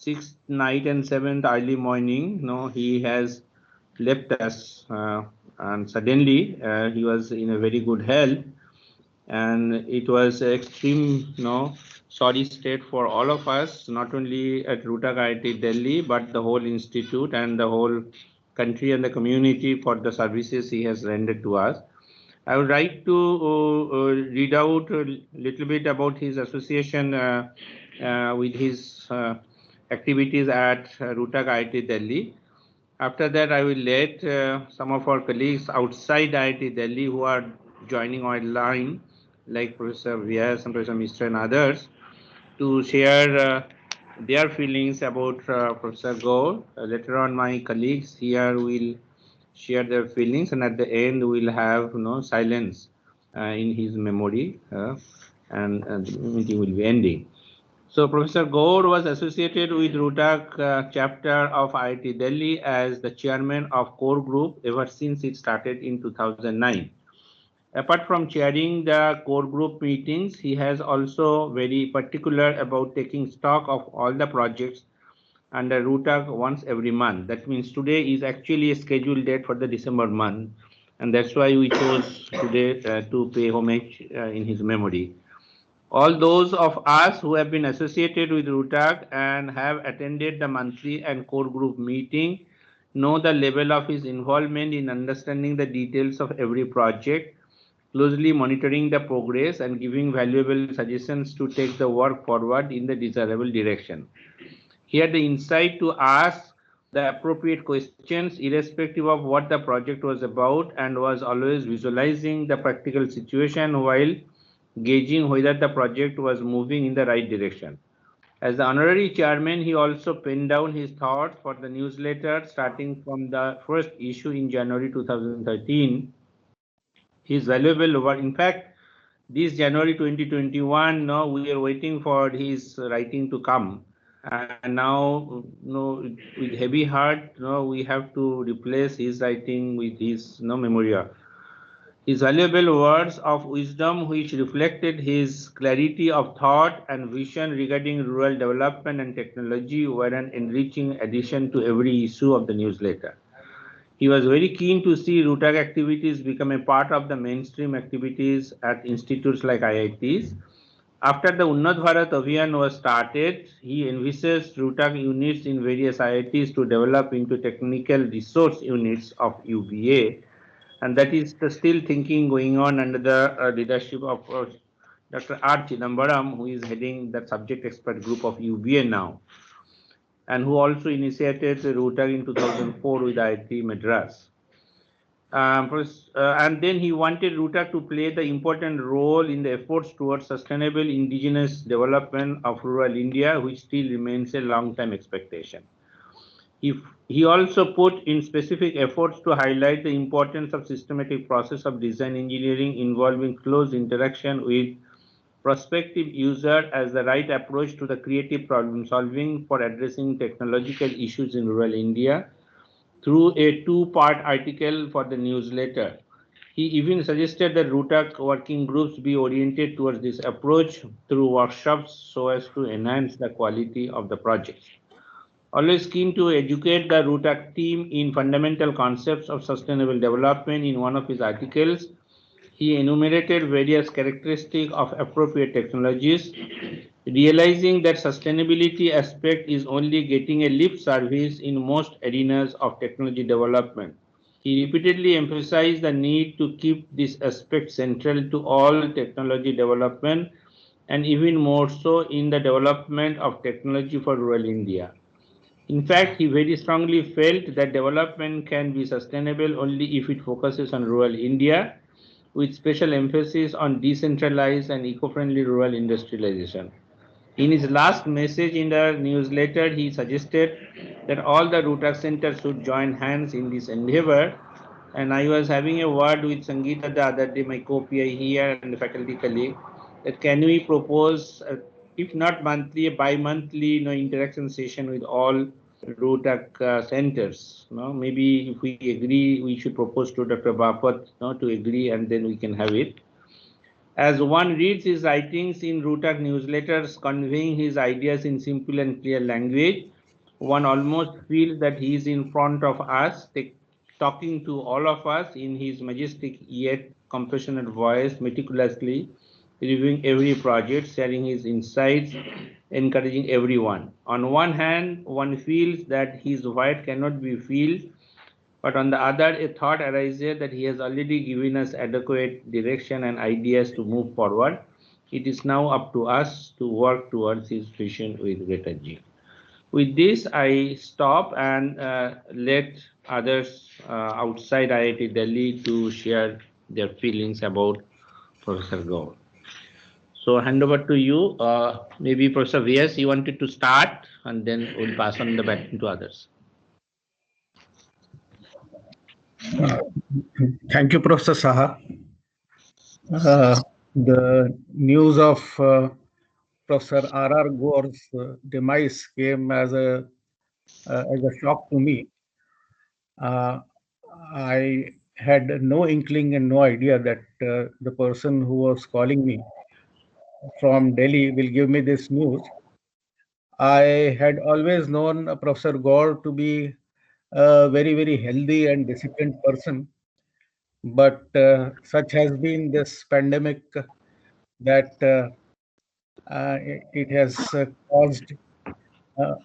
6th night and 7th early morning, he has left us, and suddenly he was in a very good health, and it was extreme, sorry state for all of us, not only at Rutak IIT Delhi, but the whole institute and the whole country and the community for the services he has rendered to us. I would like to read out a little bit about his association with his activities at Rutak IIT Delhi. After that, I will let some of our colleagues outside IIT Delhi who are joining online, like Professor Vyas and Professor Mishra and others, to share their feelings about Professor Gaur. Later on, my colleagues here will share their feelings, and at the end, we'll have silence in his memory, and the meeting will be ending. So Professor Gaur was associated with Rutak chapter of IIT Delhi as the chairman of core group ever since it started in 2009. Apart from chairing the core group meetings, he has also very particular about taking stock of all the projects under Rutak once every month. That means today is actually a scheduled date for the December month, and that's why we chose today to pay homage in his memory. All those of us who have been associated with Rutak and have attended the monthly and core group meeting know the level of his involvement in understanding the details of every project, closely monitoring the progress and giving valuable suggestions to take the work forward in the desirable direction. He had the insight to ask the appropriate questions irrespective of what the project was about, and was always visualizing the practical situation while gauging whether the project was moving in the right direction. As the honorary chairman, he also penned down his thoughts for the newsletter starting from the first issue in January 2013. His valuable work, in fact, this January 2021, now we are waiting for his writing to come. And now, with heavy heart, we have to replace his writing with his memoria. His valuable words of wisdom, which reflected his clarity of thought and vision regarding rural development and technology, were an enriching addition to every issue of the newsletter. He was very keen to see Rutak activities become a part of the mainstream activities at institutes like IITs. After the Unnat Bharat Abhiyan was started, he envisaged Rutak units in various IITs to develop into technical resource units of UBA, and that is the still thinking going on under the leadership of Dr. R. Chidambaram, who is heading the subject expert group of UBA now, and who also initiated Rutak in 2004 with IIT Madras. And then he wanted Rutak to play the important role in the efforts towards sustainable indigenous development of rural India, which still remains a long-time expectation. He also put in specific efforts to highlight the importance of systematic process of design engineering involving close interaction with prospective user as the right approach to the creative problem solving for addressing technological issues in rural India through a two-part article for the newsletter. He even suggested that Rutak working groups be oriented towards this approach through workshops so as to enhance the quality of the project. Always keen to educate the Rutak team in fundamental concepts of sustainable development, in one of his articles, he enumerated various characteristics of appropriate technologies, realizing that sustainability aspect is only getting a lip service in most arenas of technology development. He repeatedly emphasized the need to keep this aspect central to all technology development, and even more so in the development of technology for rural India. In fact, he very strongly felt that development can be sustainable only if it focuses on rural India, with special emphasis on decentralized and eco-friendly rural industrialization. In his last message in the newsletter, he suggested that all the Rutak centers should join hands in this endeavor. And I was having a word with Sangeeta the other day, my co-PI here and the faculty colleague, that can we propose, if not monthly, a bi-monthly interaction session with all Rutak centers. Maybe if we agree, we should propose to Dr. Bapat to agree, and then we can have it. As one reads his writings in Rootak newsletters conveying his ideas in simple and clear language, one almost feels that he is in front of us, talking to all of us in his majestic yet compassionate voice, meticulously reviewing every project, sharing his insights, encouraging everyone. On one hand, one feels that his voice cannot be filled, but on the other, a thought arises that he has already given us adequate direction and ideas to move forward. It is now up to us to work towards his vision with greater zeal. With this, I stop and let others outside IIT Delhi to share their feelings about Professor Gaur. So hand over to you. Maybe Professor VS, you wanted to start, and then we'll pass on the baton to others. Thank you, Professor Saha. The news of Professor R.R. Gore's demise came as a shock to me. I had no inkling and no idea that the person who was calling me from Delhi will give me this news. I had always known Professor Gore to be a very, very healthy and disciplined person, but such has been this pandemic that it has caused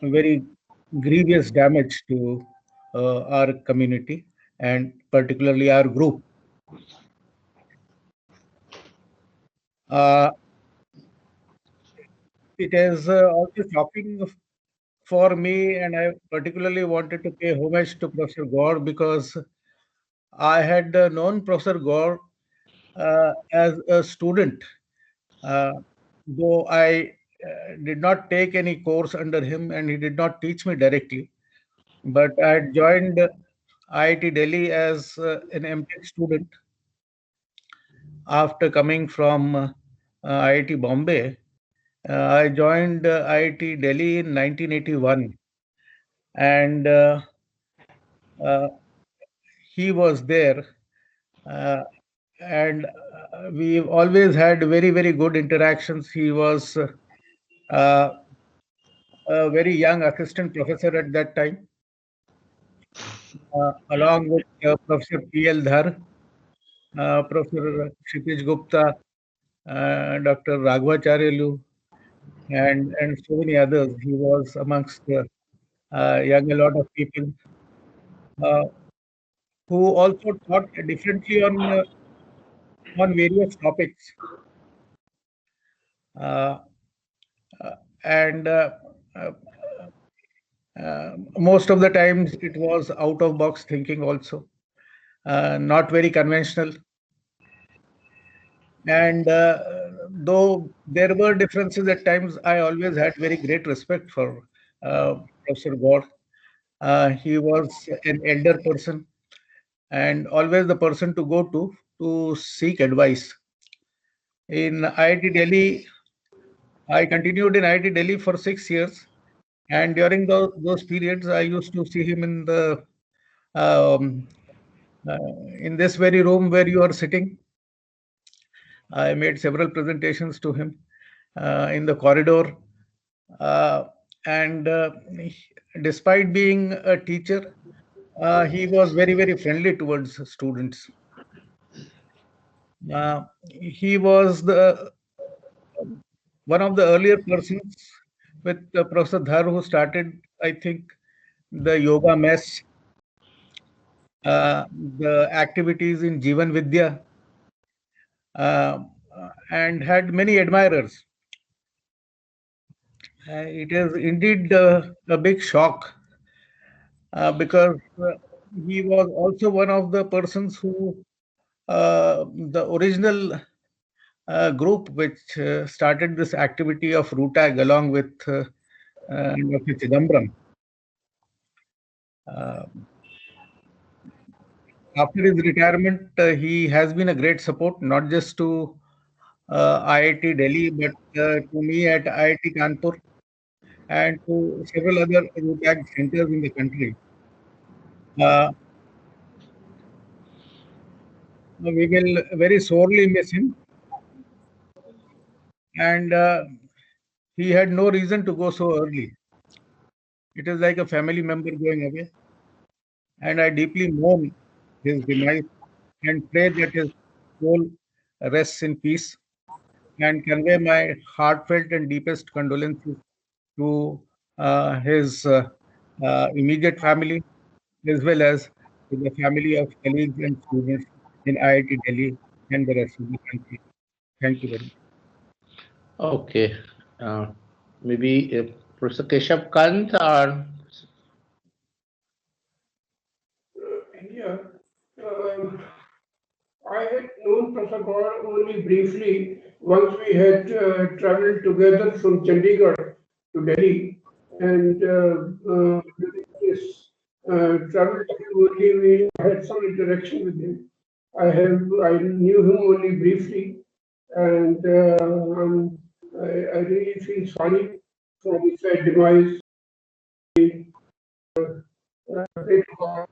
very grievous damage to our community and particularly our group. It is also shocking for me, and I particularly wanted to pay homage to Professor Gore because I had known Professor Gore as a student, though I did not take any course under him and he did not teach me directly. But I had joined IIT Delhi as an MTech student after coming from IIT Bombay. I joined IIT Delhi in 1981, and he was there, and we've always had very, very good interactions. He was a very young assistant professor at that time, along with Professor P.L. Dhar, Professor Kshitij Gupta, Dr. Raghvacharyalu, and so many others. He was amongst young a lot of people uh, who also thought differently on various topics. Uh, and uh, Most of the times it was out of box thinking also, not very conventional. And though there were differences at times, I always had very great respect for Professor Gore. He was an elder person and always the person to go to seek advice. In IIT Delhi, I continued in IIT Delhi for 6 years, and during those periods, I used to see him um, in this very room where you are sitting. I made several presentations to him in the corridor, and despite being a teacher, he was very, very friendly towards students. He was the one of the earlier persons with Professor Dhar who started, I think, the yoga mess, the activities in Jivan Vidya, uh, and had many admirers. It is indeed a big shock because he was also one of the persons who the original group which started this activity of RUTAG along with Dr. Chidambaram. After his retirement, he has been a great support, not just to IIT Delhi, but to me at IIT Kanpur and to several other RUTAG centers in the country. We will very sorely miss him. and he had no reason to go so early. It is like a family member going away, and I deeply mourn his demise and pray that his soul rests in peace, and convey my heartfelt and deepest condolences to his immediate family, as well as to the family of colleagues and students in IIT Delhi and the rest of the country. Thank you very much. Okay. Uh, Maybe Professor Keshav Kant or Yeah. Um, I had known Professor Gaur only briefly once we had traveled together from Chandigarh to Delhi. And during this travel only we had some interaction with him. I knew him only briefly, and I really feel sorry for his sad demise. Pray to God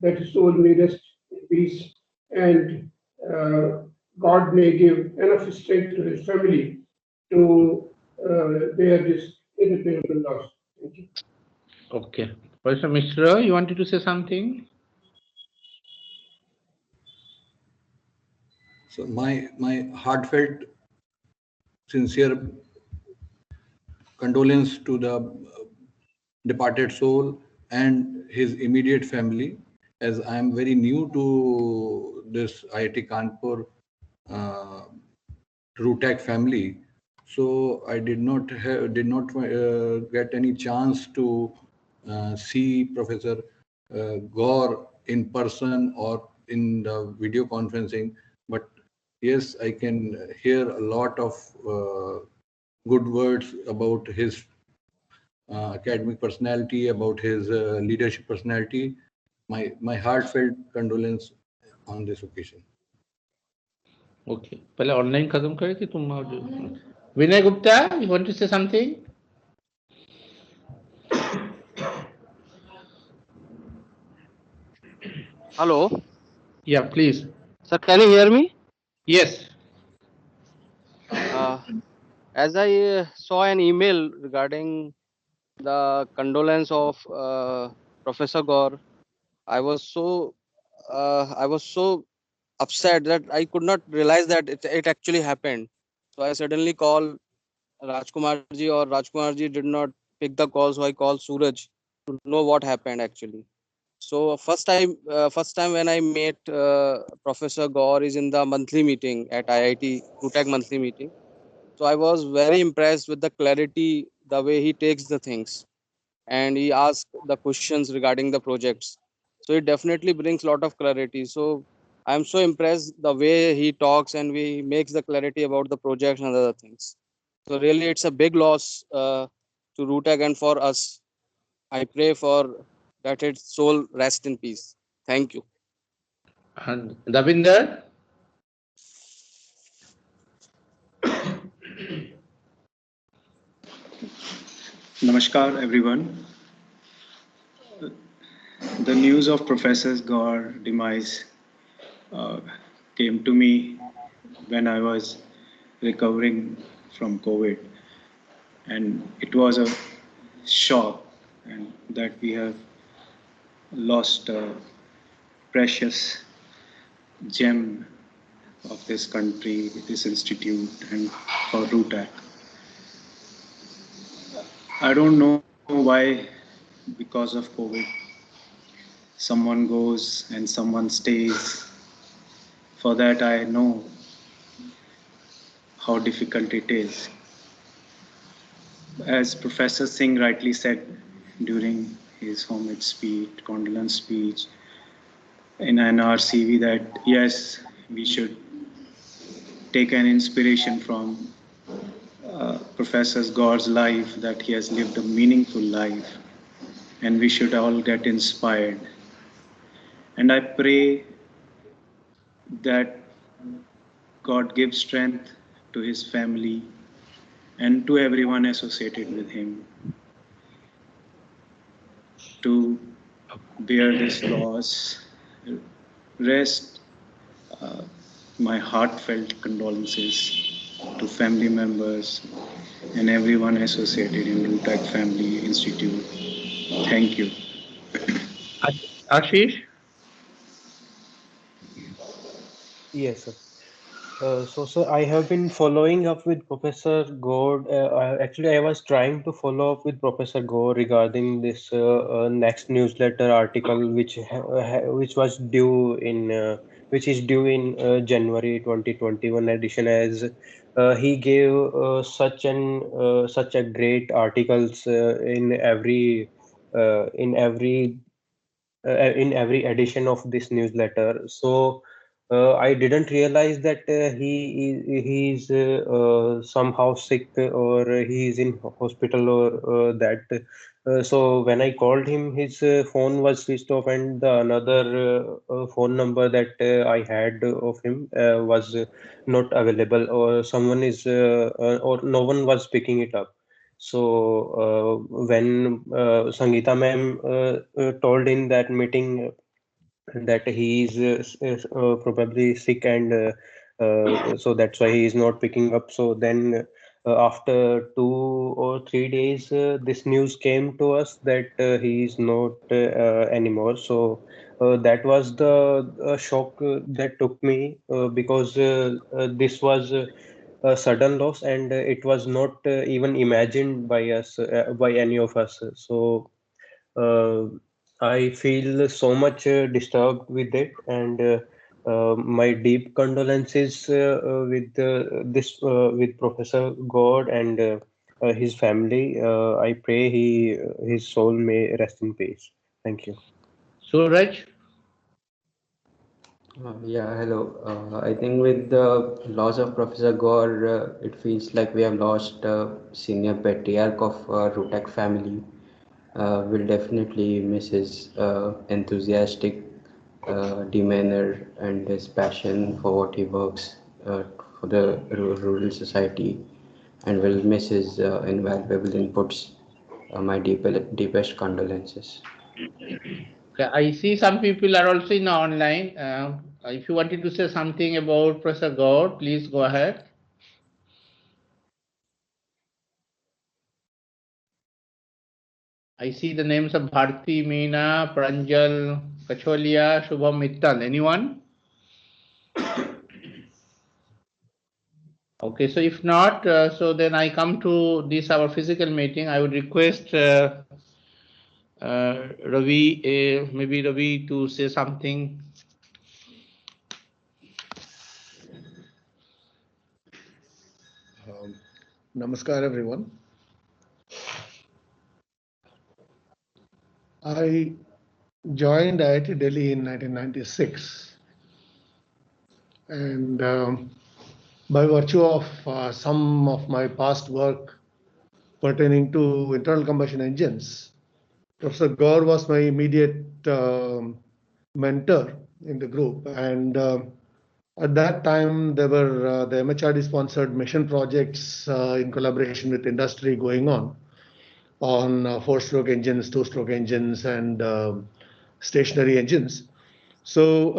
that his soul may rest in peace, and God may give enough strength to his family to bear this irreparable loss. Thank you. okay. Professor Mishra, you wanted to say something? So my heartfelt, sincere condolence to the departed soul and his immediate family, as I am very new to this IIT Kanpur RUTAC family. So I did not get any chance to see Professor Gaur in person or in the video conferencing. But yes, I can hear a lot of good words about his academic personality, about his leadership personality. My heartfelt condolence on this occasion. Okay. पहले online खत्म करे कि तुम विनय Gupta, you want to say something? Hello, Yeah, please. sir. Can you hear me? Yes. As I saw an email regarding the condolence of Professor Gaur, I was so upset that I could not realize that it actually happened. So I suddenly called Rajkumar ji, or Rajkumar ji did not pick the call, so I called Suraj to know what happened actually. So first time when I met Professor Gaur is in the monthly meeting at IIT RUTAC monthly meeting. So I was very impressed with the clarity, the way he takes the things, and he asks the questions regarding the projects. So it definitely brings a lot of clarity. So I'm so impressed the way he talks and he makes the clarity about the projects and other things. So really, it's a big loss to RUTAC and for us. I pray for that its soul rest in peace. Thank you. And Davinder? Namaskar, everyone. The news of Professor Gaur demise uh, came to me when I was recovering from COVID, and it was a shock, and that we have lost a precious gem of this country, this institute, and for RUTAC. I don't know why, because of COVID, someone goes and someone stays. For that, I know how difficult it is. As Professor Singh rightly said during his homage speech, condolence speech in NRCV, that yes, we should take an inspiration from Professor Gaur's life, that he has lived a meaningful life, and we should all get inspired. And I pray that God gives strength to his family and to everyone associated with him to bear this loss. Rest my heartfelt condolences to family members and everyone associated in Rutak Family Institute. Thank you. Ashish? Yes, sir. So I have been following up with Professor Gore. Actually, I was trying to follow up with Professor Gore regarding this next newsletter article, which was due in which is due in January 2021 edition. As he gave such a great articles in every edition of this newsletter. So I didn't realize that he's somehow sick or he is in hospital or that. So when I called him, his phone was switched off, and the another phone number that I had of him was not available, or someone is or no one was picking it up. So when Sangeeta ma'am told in that meeting that he is probably sick, and so that's why he is not picking up. So then after 2 or 3 days, this news came to us that he is not anymore. So that was the shock that took me because this was a sudden loss, and it was not even imagined by us, by any of us. So uh, I feel so much disturbed with it, and my deep condolences with Professor God and his family. I pray his soul may rest in peace. Thank you. Suraj? Yeah, hello. I think with the loss of Professor Gore, it feels like we have lost a senior patriarch of Rutak family. We'll definitely miss his enthusiastic demeanor and his passion for what he works for the rural society, and we'll miss his invaluable inputs. Deepest condolences. Yeah, I see some people are also in online. If you wanted to say something about Professor Gaur, please go ahead. I see the names of Bharti, Meena, Pranjal, Kacholia, Shubham Mittal. Anyone? Okay, so if not, so then I come to this our physical meeting. I would request Ravi, maybe Ravi, to say something. Namaskar, everyone. I joined IIT Delhi in 1996, and by virtue of some of my past work pertaining to internal combustion engines, Professor Gaur was my immediate mentor in the group, and at that time there were the MHRD sponsored mission projects in collaboration with industry going on four-stroke engines, two-stroke engines, and stationary engines. So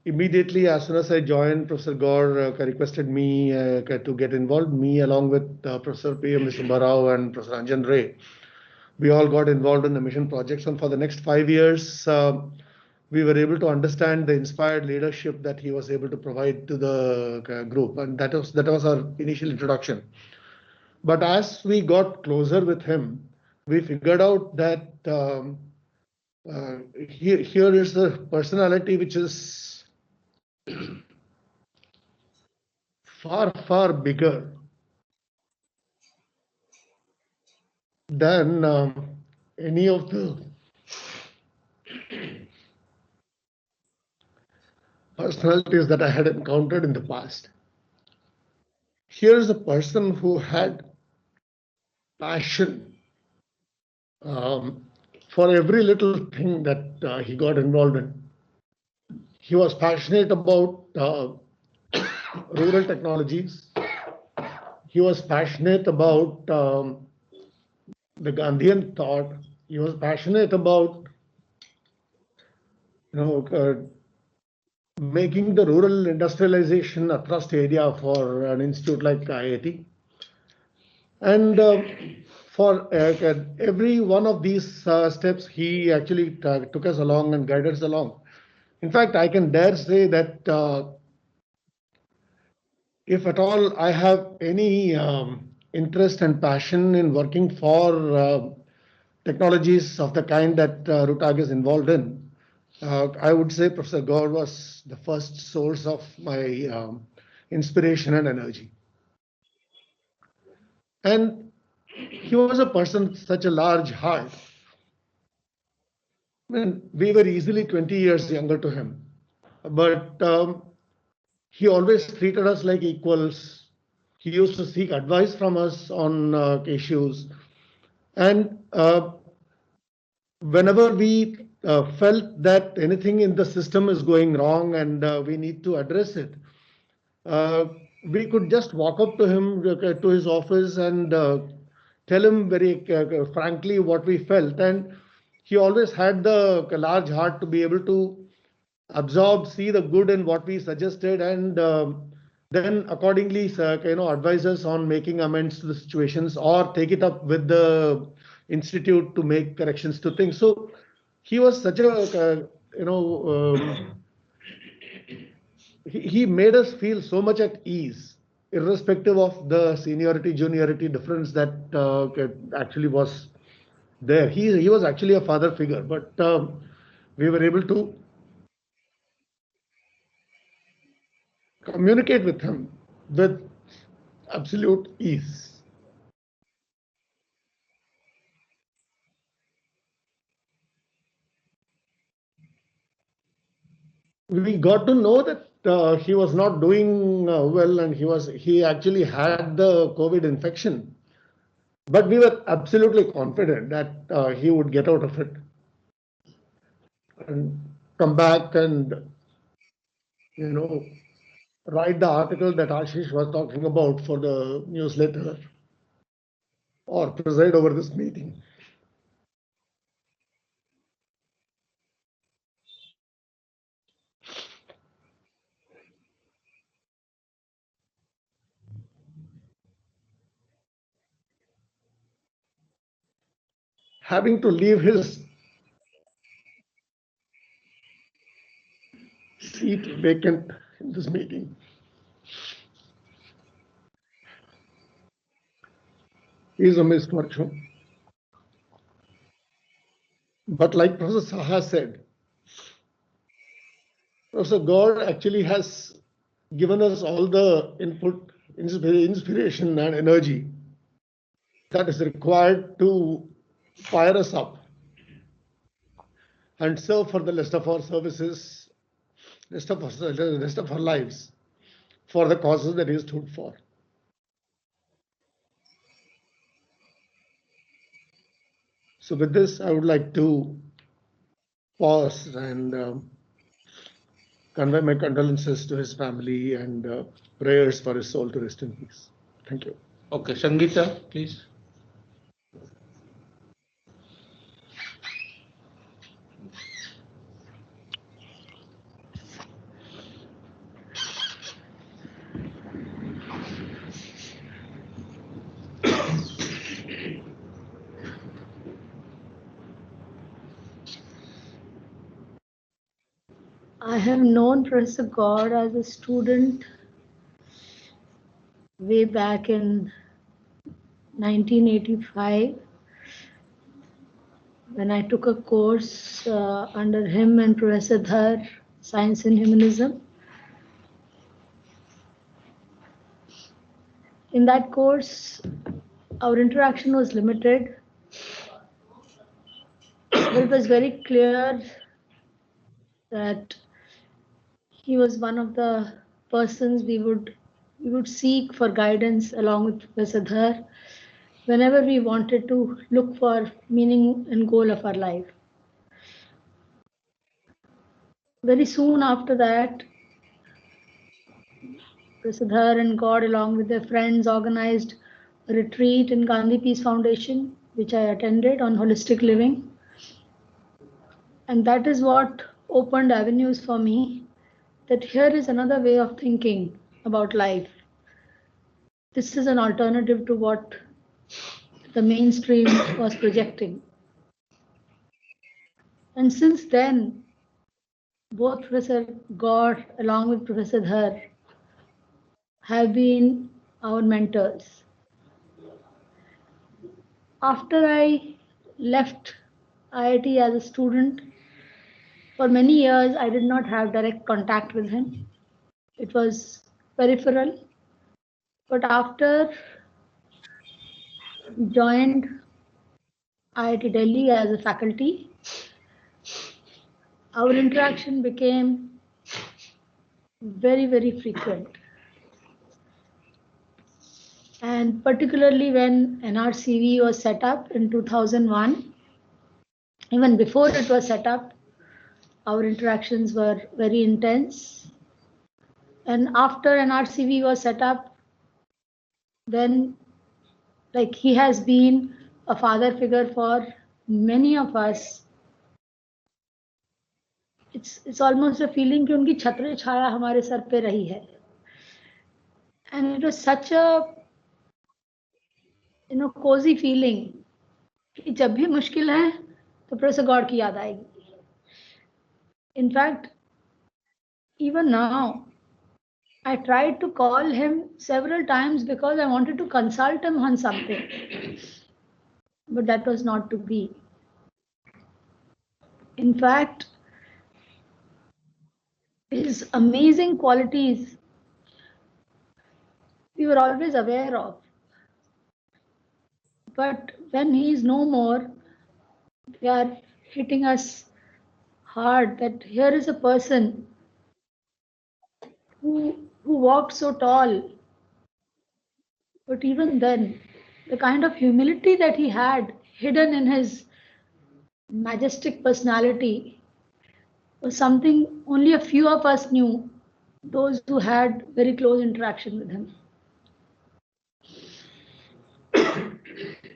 immediately, as soon as I joined, Professor Gaur requested me to get involved. Me, along with Professor P.M. Subbarao and Professor Anjan Ray, we all got involved in the mission projects. And for the next 5 years, we were able to understand the inspired leadership that he was able to provide to the group, and that was our initial introduction. But as we got closer with him, we figured out that here is the personality which is far bigger than any of the personalities that I had encountered in the past. Here is a person who had passion for every little thing that he got involved in. He was passionate about rural technologies. He was passionate about the Gandhian thought. He was passionate about making the rural industrialization a thrust area for an institute like IIT. And for every one of these steps, he actually took us along and guided us along. In fact, I can dare say that if at all I have any interest and passion in working for technologies of the kind that RUTAG is involved in, I would say Professor Gaur was the first source of my inspiration and energy. And he was a person with such a large heart. I mean, we were easily 20 years younger to him, but he always treated us like equals. He used to seek advice from us on issues. And whenever we felt that anything in the system is going wrong and we need to address it, we could just walk up to him, to his office, and tell him very frankly what we felt. And he always had the large heart to be able to absorb, see the good in what we suggested, and then accordingly, advise us on making amends to the situations or take it up with the institute to make corrections to things. So he was such a, he made us feel so much at ease, irrespective of the seniority, juniority difference that actually was there. He was actually a father figure, but we were able to communicate with him with absolute ease. We got to know that he was not doing well, and he actually had the COVID infection. But we were absolutely confident that he would get out of it and come back and, write the article that Ashish was talking about for the newsletter or preside over this meeting. Having to leave his seat vacant in this meeting is a misfortune. But like Professor Saha said, Professor Gaur actually has given us all the input, inspiration, and energy that is required to fire us up and serve for the rest of our services, rest of our lives, for the causes that he stood for. So with this, I would like to pause and convey my condolences to his family and prayers for his soul to rest in peace. Thank you. Okay, Sangeeta, please. I have known Professor Gaur as a student way back in 1985 when I took a course under him and Professor Dhar, Science and Humanism. In that course, our interaction was limited, but it was very clear that he was one of the persons we would seek for guidance along with Professor Dhar whenever we wanted to look for meaning and goal of our life. Very soon after that, Professor Dhar and Gaur, along with their friends, organized a retreat in Gandhi Peace Foundation, which I attended, on holistic living. And that is what opened avenues for me that here is another way of thinking about life. This is an alternative to what the mainstream was projecting. And since then, both Professor Gaur along with Professor Dhar have been our mentors. After I left IIT as a student, for many years I did not have direct contact with him. It was peripheral. But after we joined IIT Delhi as a faculty, our interaction became very, very frequent. And particularly when NRCV was set up in 2001, even before it was set up, our interactions were very intense. And after NRCV was set up, then like he has been a father figure for many of us. It's almost a feeling कि उनकी छत्र छाया हमारे sir पे रही है. And it was such a cozy feeling कि जब भी मुश्किल है तो प्रोफेसर गौड़ की याद आएगी. In fact, even now, I tried to call him several times because I wanted to consult him on something, but that was not to be. In fact, his amazing qualities we were always aware of. But when he is no more, they are hitting us hard that here is a person who walked so tall. But even then, the kind of humility that he had hidden in his majestic personality was something only a few of us knew, those who had very close interaction with him.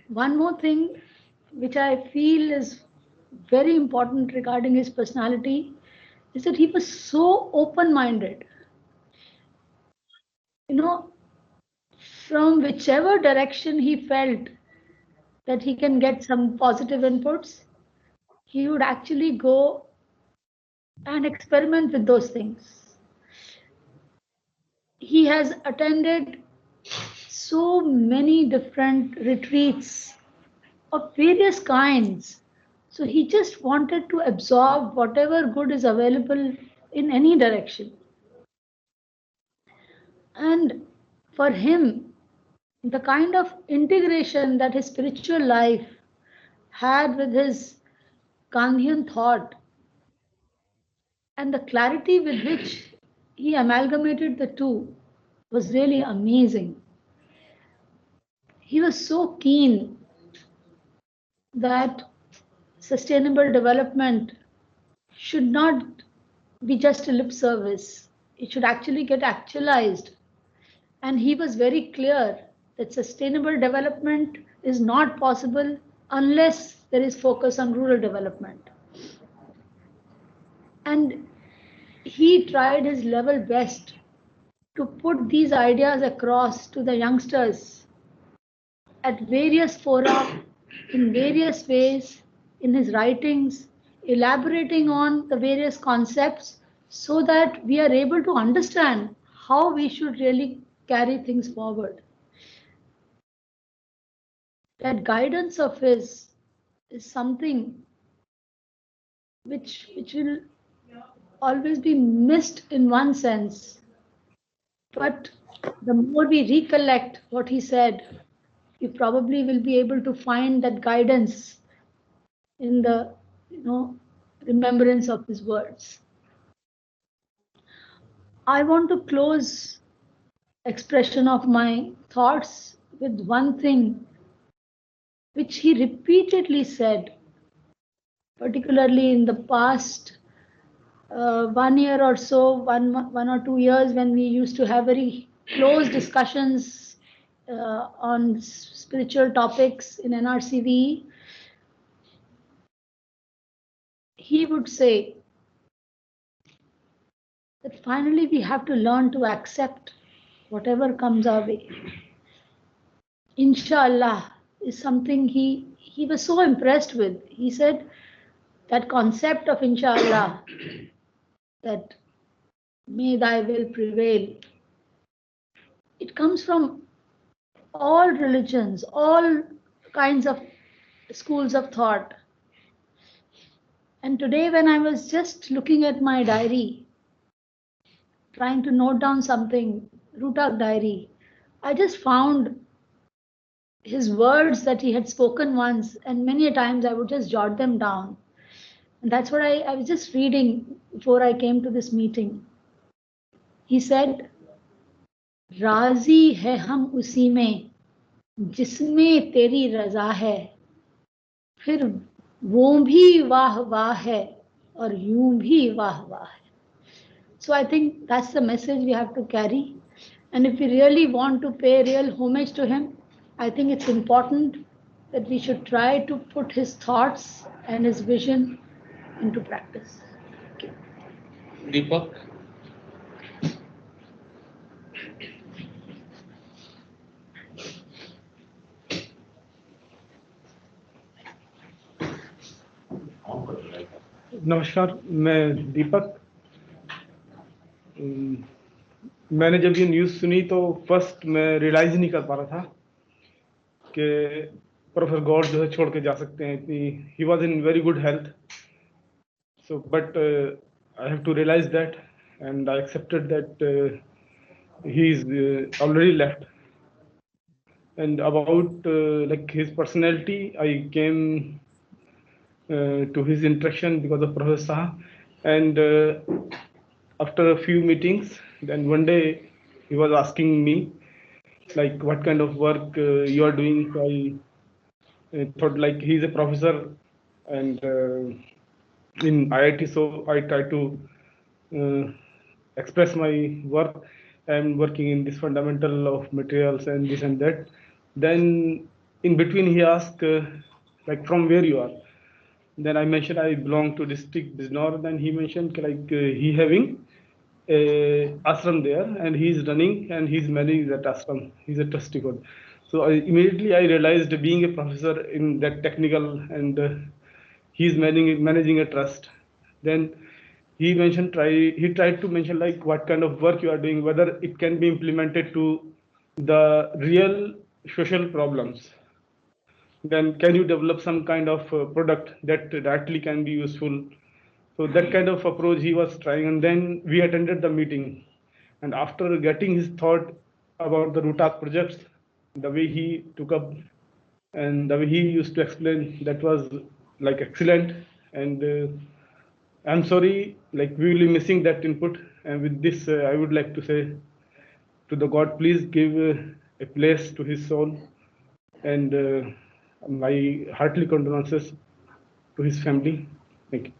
One more thing which I feel is very important regarding his personality is that he was so open-minded. From whichever direction he felt that he can get some positive inputs, he would actually go and experiment with those things. He has attended so many different retreats of various kinds. So he just wanted to absorb whatever good is available in any direction. And for him, the kind of integration that his spiritual life had with his Gandhian thought and the clarity with which he amalgamated the two was really amazing. He was so keen that sustainable development should not be just a lip service. It should actually get actualized. And he was very clear that sustainable development is not possible unless there is focus on rural development. And he tried his level best to put these ideas across to the youngsters at various fora, in various ways, in his writings, elaborating on the various concepts so that we are able to understand how we should really carry things forward. That guidance of his is something which will always be missed in one sense. But the more we recollect what he said, we probably will be able to find that guidance in the remembrance of his words. I want to close expression of my thoughts with one thing which he repeatedly said, particularly in the past 1 year or so, one or 2 years, when we used to have very close discussions on spiritual topics in NRCV. He would say that finally we have to learn to accept whatever comes our way. Inshallah is something he was so impressed with. He said that concept of inshallah, that may thy will prevail, it comes from all religions, all kinds of schools of thought. And today when I was just looking at my diary, trying to note down something, Rutak diary, I just found his words that he had spoken once, and many a times I would just jot them down. And that's what I was just reading before I came to this meeting. He said, राजी है हम उसी में जिसमें तेरी रजा है, फिर वो भी वाह वाह है और यूं भी वाह वाह है. So I think that's the message we have to carry. And if we really want to pay real homage to him, I think it's important that we should try to put his thoughts and his vision into practice. Deepak. नमस्कार, मैं दीपक। मैंने जब ये news सुनी तो first मैं realise नहीं कर पा रहा था कि प्रोफेसर गौर जो है छोड़ के जा सकते हैं। इतनी he was in very good health, so but I have to realise that and I accepted that he is already left. And about like his personality, I came to his interaction because of Professor Saha, and after a few meetings, then one day he was asking me like what kind of work you are doing. So I thought like he's a professor and in IIT, so I try to express my work. I'm working in this fundamental of materials and this and that. Then in between he asked like from where you are. Then I mentioned I belong to district Bijnor. Then he mentioned like he having a ashram there and he's running and he's managing that ashram. He's a trustee code. So immediately I realized being a professor in that technical and he's managing a trust. Then he tried to mention like what kind of work you are doing, whether it can be implemented to the real social problems. Then can you develop some kind of product that directly can be useful? So that kind of approach he was trying, and then we attended the meeting. And after getting his thought about the Rutak projects, the way he took up and the way he used to explain, that was like excellent. And I'm sorry, like we will be missing that input. And with this, I would like to say to the God, please give a place to his soul, and my heartily condolences to his family. Thank you.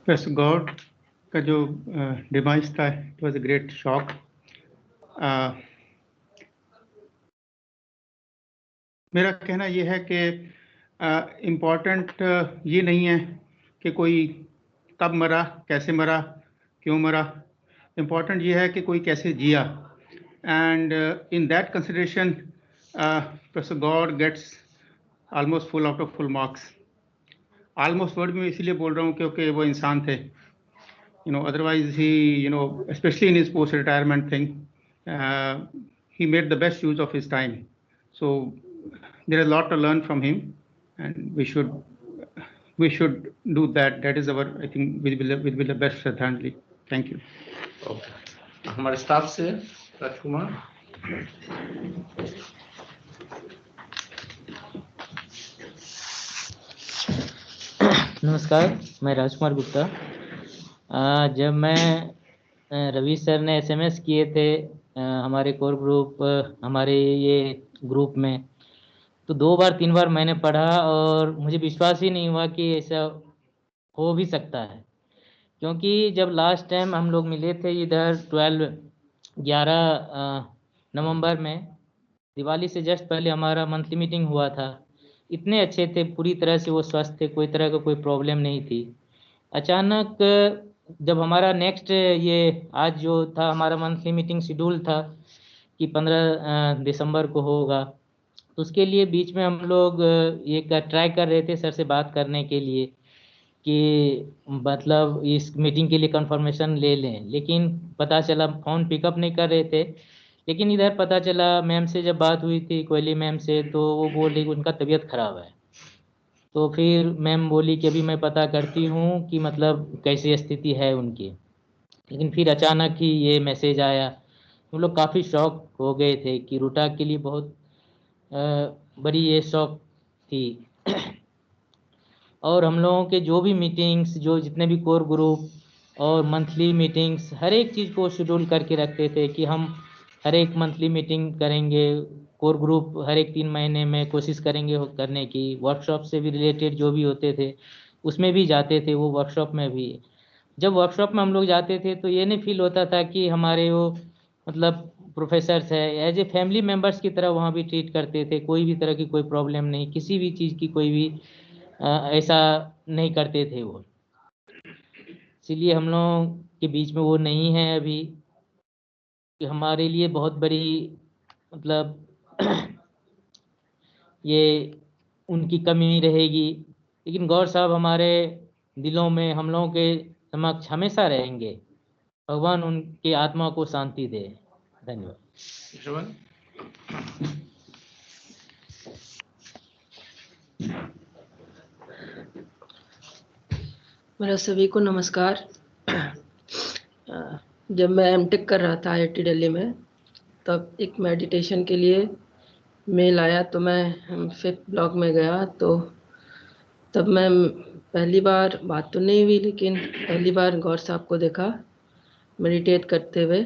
Professor गौर का जो device था, it was a great shock. मेरा कहना ये है कि important ये नहीं है कि कोई कब मरा, कैसे मरा, क्यों मरा. इम्पोर्टेंट ये है कि कोई कैसे जिया. And in that consideration professor Gaur gets almost full out of full marks. Almost word में इसीलिए बोल रहा हूँ क्योंकि वो इंसान थे. Otherwise he, especially in his post-retirement thing, he made the best use of his time. So there is a lot to learn from him, and we should do that. That is our, I think, will be the best Shraddhanjali. Thank you. Okay. हमारे staff से राजकुमार. नमस्कार, मैं राजकुमार गुप्ता. जब मैं Ravi sir ने SMS किए थे हमारे कोर ग्रुप, हमारे ये ग्रुप में, तो 2 बार 3 बार मैंने पढ़ा और मुझे विश्वास ही नहीं हुआ कि ऐसा हो भी सकता है, क्योंकि जब लास्ट टाइम हम लोग मिले थे इधर 11 नवंबर में, दिवाली से जस्ट पहले हमारा मंथली मीटिंग हुआ था। इतने अच्छे थे, पूरी तरह से वो स्वस्थ थे, कोई तरह का कोई प्रॉब्लम नहीं थी। अचानक जब हमारा नेक्स्ट ये आज जो था हमारा मंथली मीटिंग शेड्यूल था कि 15 दिसंबर को होगा, तो उसके लिए बीच में हम लोग ये ट्राई कर रहे थे सर से बात करने के लिए कि मतलब इस मीटिंग के लिए कंफर्मेशन ले लें, लेकिन पता चला फ़ोन पिकअप नहीं कर रहे थे। लेकिन इधर पता चला मैम से जब बात हुई थी, कोयली मैम से, तो वो बोल रही कि उनका तबीयत खराब है। तो फिर मैम बोली कि अभी मैं पता करती हूँ कि मतलब कैसी स्थिति है उनकी। लेकिन फिर अचानक ही ये मैसेज आया। हम लोग काफ़ी शॉक हो गए थे कि रूटा के लिए बहुत बड़ी ये शॉक थी। और हम लोगों के जो भी मीटिंग्स, जो जितने भी कोर ग्रुप और मंथली मीटिंग्स, हर एक चीज़ को शेड्यूल करके रखते थे कि हम हर एक मंथली मीटिंग करेंगे। कोर ग्रुप हर एक 3 महीने में कोशिश करेंगे करने की। वर्कशॉप से भी रिलेटेड जो भी होते थे उसमें भी जाते थे, वो वर्कशॉप में भी। जब वर्कशॉप में हम लोग जाते थे तो ये नहीं फील होता था कि हमारे वो मतलब प्रोफेसर्स है, एज ए फैमिली मेम्बर्स की तरह वहाँ भी ट्रीट करते थे। कोई भी तरह की कोई प्रॉब्लम नहीं, किसी भी चीज़ की कोई भी ऐसा नहीं करते थे वो। इसीलिए हम लोगों के बीच में वो नहीं है अभी, कि हमारे लिए बहुत बड़ी मतलब ये उनकी कमी रहेगी। लेकिन गौर साहब हमारे दिलों में, हम लोगों के समक्ष हमेशा रहेंगे। भगवान उनकी आत्मा को शांति दे। धन्यवाद। मेरा सभी को नमस्कार। जब मैं एमटेक कर रहा था IIT दिल्ली में, तब एक मेडिटेशन के लिए मेल आया, तो मैं 5th ब्लॉक में गया। तो तब मैं पहली बार, बात तो नहीं हुई, लेकिन पहली बार गौर साहब को देखा मेडिटेट करते हुए।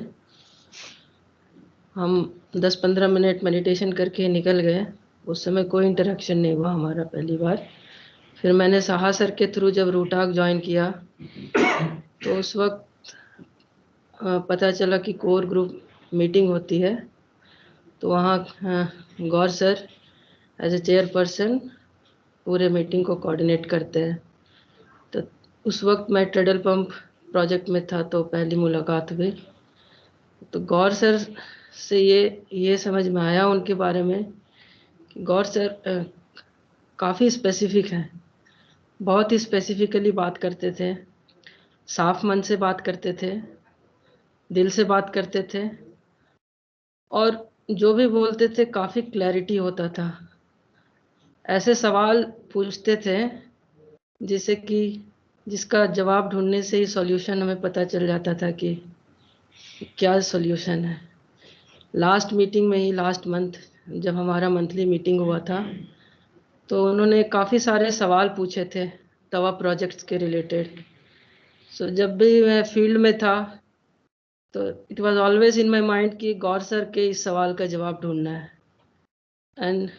हम 10-15 मिनट मेडिटेशन करके निकल गए। उस समय कोई इंटरेक्शन नहीं हुआ हमारा पहली बार। फिर मैंने साहा सर के थ्रू जब रूटाक ज्वाइन किया, तो उस वक्त पता चला कि कोर ग्रुप मीटिंग होती है। तो वहाँ गौर सर एज ए चेयरपर्सन पूरे मीटिंग को कोऑर्डिनेट करते हैं। तो उस वक्त मैं ट्रेडल पंप प्रोजेक्ट में था, तो पहली मुलाकात हुई। तो गौर सर से ये समझ में आया उनके बारे में कि गौर सर काफ़ी स्पेसिफिक हैं, बहुत ही स्पेसिफिकली बात करते थे, साफ मन से बात करते थे, दिल से बात करते थे, और जो भी बोलते थे काफ़ी क्लैरिटी होता था। ऐसे सवाल पूछते थे जिसे कि जिसका जवाब ढूंढने से ही सॉल्यूशन हमें पता चल जाता था कि क्या सॉल्यूशन है। लास्ट मीटिंग में ही, लास्ट मंथ जब हमारा मंथली मीटिंग हुआ था, तो उन्होंने काफ़ी सारे सवाल पूछे थे तवा प्रोजेक्ट्स के रिलेटेड। सो जब भी मैं फील्ड में था, तो it was always in my mind कि गौर सर के इस सवाल का जवाब ढूंढना है एंड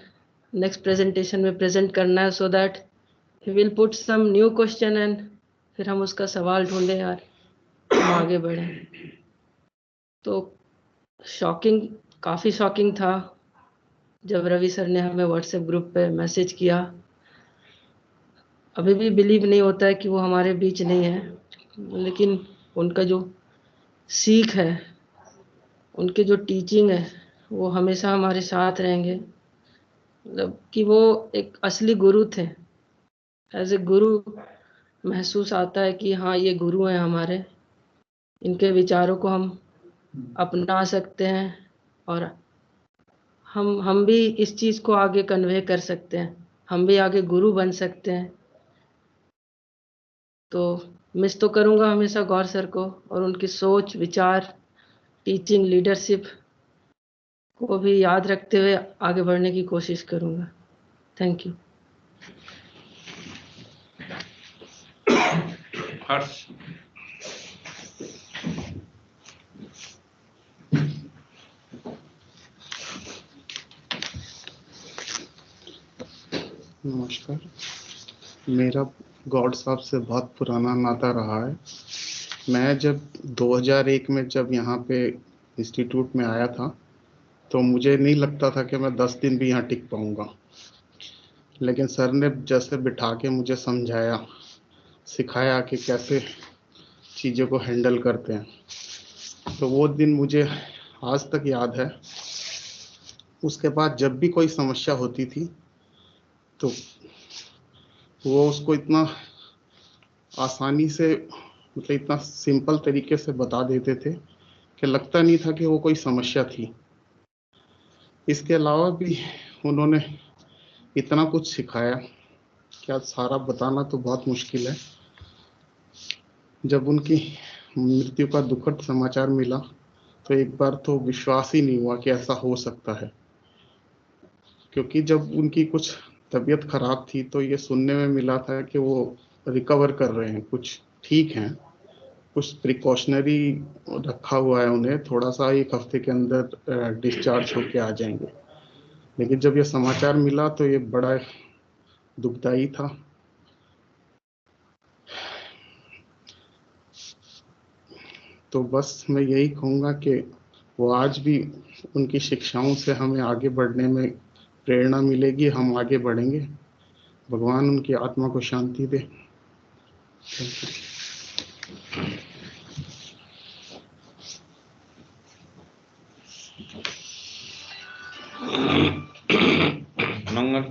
नेक्स्ट प्रेजेंटेशन में प्रेजेंट करना है, so that he will put some new question and फिर हम उसका सवाल ढूंढें और हम आगे बढ़ें। तो शॉकिंग, काफ़ी शॉकिंग था जब रवि सर ने हमें व्हाट्सएप ग्रुप पे मैसेज किया। अभी भी बिलीव नहीं होता है कि वो हमारे बीच नहीं है, लेकिन उनका जो सीख है, उनके जो टीचिंग है, वो हमेशा हमारे साथ रहेंगे। मतलब कि वो एक असली गुरु थे। एज ए गुरु महसूस आता है कि हाँ, ये गुरु हैं हमारे, इनके विचारों को हम अपना सकते हैं और हम भी इस चीज़ को आगे कन्वे कर सकते हैं, हम भी आगे गुरु बन सकते हैं। तो मिस तो करूँगा हमेशा गौर सर को, और उनकी सोच, विचार, टीचिंग, लीडरशिप को भी याद रखते हुए आगे बढ़ने की कोशिश करूँगा। Thank you. हर्ष। नमस्कार। मेरा गॉड साहब से बहुत पुराना नाता रहा है। मैं जब 2001 में जब यहाँ पे इंस्टीट्यूट में आया था तो मुझे नहीं लगता था कि मैं 10 दिन भी यहाँ टिक पाऊँगा, लेकिन सर ने जैसे बिठा के मुझे समझाया, सिखाया कि कैसे चीज़ों को हैंडल करते हैं, तो वो दिन मुझे आज तक याद है। उसके बाद जब भी कोई समस्या होती थी तो वो उसको इतना आसानी से, मतलब इतना सिंपल तरीके से बता देते थे कि लगता नहीं था कि वो कोई समस्या थी। इसके अलावा भी उन्होंने इतना कुछ सिखाया कि आज सारा बताना तो बहुत मुश्किल है। जब उनकी मृत्यु का दुखद समाचार मिला तो एक बार तो विश्वास ही नहीं हुआ कि ऐसा हो सकता है, क्योंकि जब उनकी कुछ तबीयत खराब थी तो ये सुनने में मिला था कि वो रिकवर कर रहे हैं, कुछ ठीक हैं, कुछ प्रिकॉशनरी रखा हुआ है उन्हें, थोड़ा सा 1 हफ्ते के अंदर डिस्चार्ज होके आ जाएंगे। लेकिन जब ये समाचार मिला तो ये बड़ा दुखदाई था। तो बस मैं यही कहूँगा कि वो आज भी, उनकी शिक्षाओं से हमें आगे बढ़ने में प्रेरणा मिलेगी, हम आगे बढ़ेंगे। भगवान उनकी आत्मा को शांति दे। Thank you. मंगल।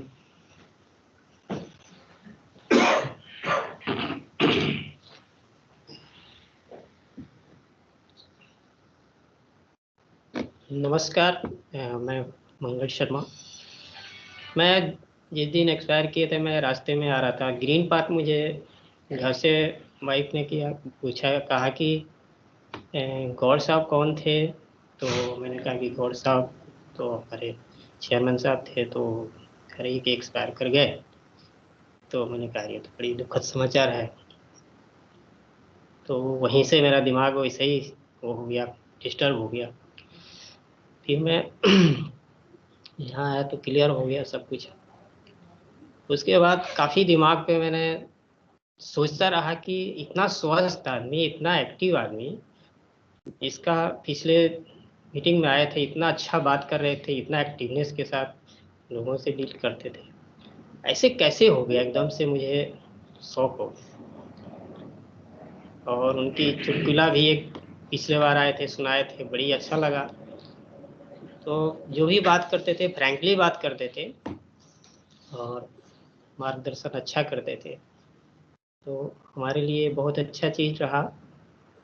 नमस्कार, मैं मंगल शर्मा। मैं जिस दिन एक्सपायर किए थे मैं रास्ते में आ रहा था, ग्रीन पार्क मुझे घर से वाइफ ने पूछा, कहा कि गौर साहब कौन थे, तो मैंने कहा कि गौर साहब तो हमारे चेयरमैन साहब थे, तो कह रही कि एक्सपायर कर गए। तो मैंने कहा ये तो बड़ी दुखद समाचार है। तो वहीं से मेरा दिमाग वैसे ही वो हो गया, डिस्टर्ब हो गया। फिर मैं यहाँ आया तो क्लियर हो गया सब कुछ। उसके बाद काफ़ी दिमाग पे मैंने सोचता रहा कि इतना स्वस्थ आदमी, इतना एक्टिव आदमी, इसका पिछले मीटिंग में आए थे, इतना अच्छा बात कर रहे थे, इतना एक्टिवनेस के साथ लोगों से डील करते थे, ऐसे कैसे हो गया? एकदम से मुझे शौक हो गया। और उनकी चुटकुला भी एक पिछले बार आए थे, सुनाए थे, बड़ी अच्छा लगा। तो जो भी बात करते थे फ्रैंकली बात करते थे और मार्गदर्शन अच्छा करते थे, तो हमारे लिए बहुत अच्छा चीज़ रहा।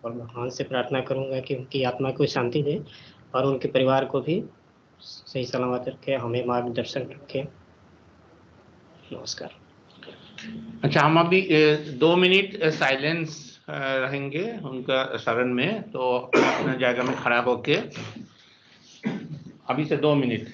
और भगवान से प्रार्थना करूंगा कि उनकी आत्मा को शांति दे और उनके परिवार को भी सही सलामत रखे, हमें मार्गदर्शन रखे। नमस्कार। अच्छा, हम अभी 2 मिनट साइलेंस रहेंगे उनका शरण में, तो अपना जगह में खड़ा होके अभी से 2 minute.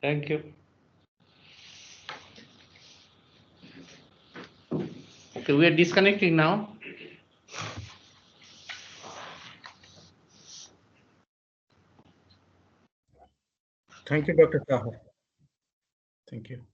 Thank you. Okay, we are disconnecting now. Thank you, Dr. Taher. Thank you.